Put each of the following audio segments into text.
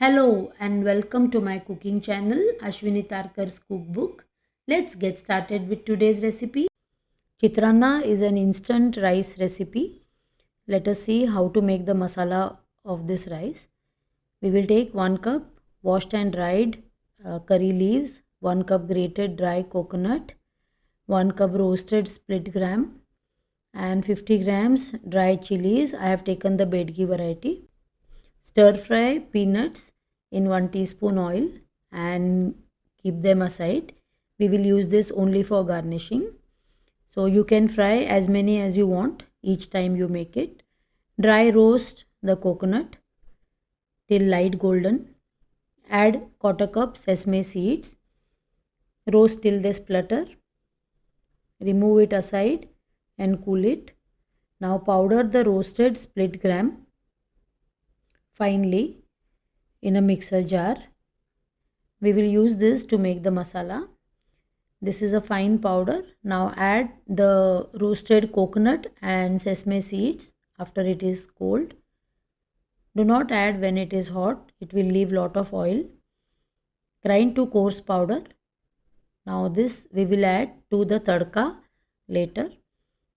Hello and welcome to my cooking channel Ashwini Tarkar's cookbook. Let's get started with today's recipe. Chitrranna is an instant rice recipe. Let us see how to make the masala of this rice. We will take 1 cup washed and dried curry leaves, 1 cup grated dry coconut, 1 cup roasted split gram and 50 grams dry chilies. I have taken the Belgavi variety. Stir fry peanuts in 1 teaspoon oil and keep them aside. We will use this only for garnishing. So you can fry as many as you want each time you make it. Dry roast the coconut till light golden. Add 1/4 cup sesame seeds. Roast till they splutter. Remove it aside and cool it. Now powder the roasted split gram finely in a mixer jar. We will use this to make the masala. This is a fine powder. Now add the roasted coconut and sesame seeds after it is cold. Do not add when it is hot. It will leave lot of oil. Grind to coarse powder. Now this we will add to the tadka later.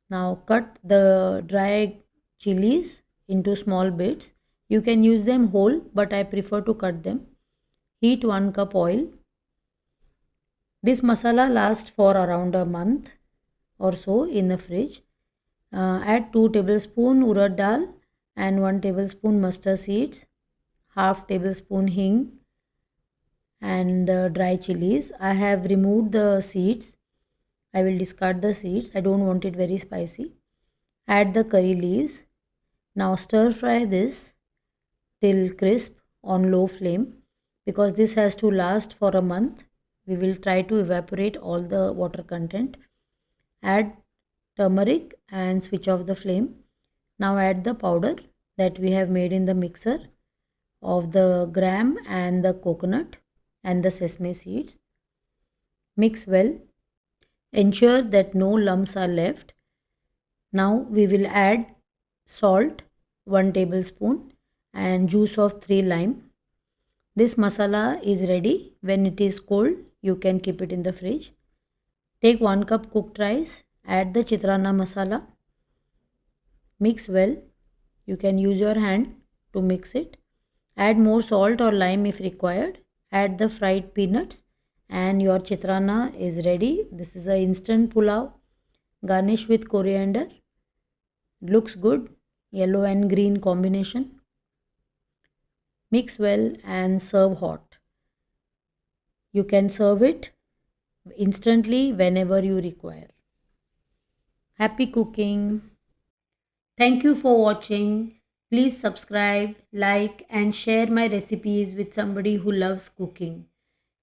Now cut the dry chilies into small bits. You can use them whole, but I prefer to cut them. Heat 1 cup oil. This masala lasts for around a month or so in the fridge. Add 2 tablespoon urad dal and 1 tablespoon mustard seeds, half tablespoon hing and the dry chilies. I have removed the seeds. I will discard the seeds. I don't want it very spicy. Add the curry leaves. Now stir fry this till crisp on low flame because this has to last for a month. We will try to evaporate all the water content. Add turmeric and switch off the flame. Now add the powder that we have made in the mixer of the gram and the coconut and the sesame seeds. Mix well. Ensure that no lumps are left. Now we will add salt 1 tablespoon and juice of 3 lime. This masala is ready. When it is cold, you can keep it in the fridge. Take 1 cup cooked rice, add the chitrranna masala, mix well. You can use your hand to mix it. Add more salt or lime if required. Add the fried peanuts and your chitrranna is ready. This is an instant pulao. Garnish with coriander. Looks good. Yellow and green combination. Mix well and serve hot. You can serve it instantly whenever you require. Happy cooking! Thank you for watching. Please subscribe, like and share my recipes with somebody who loves cooking.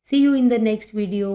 See you in the next video.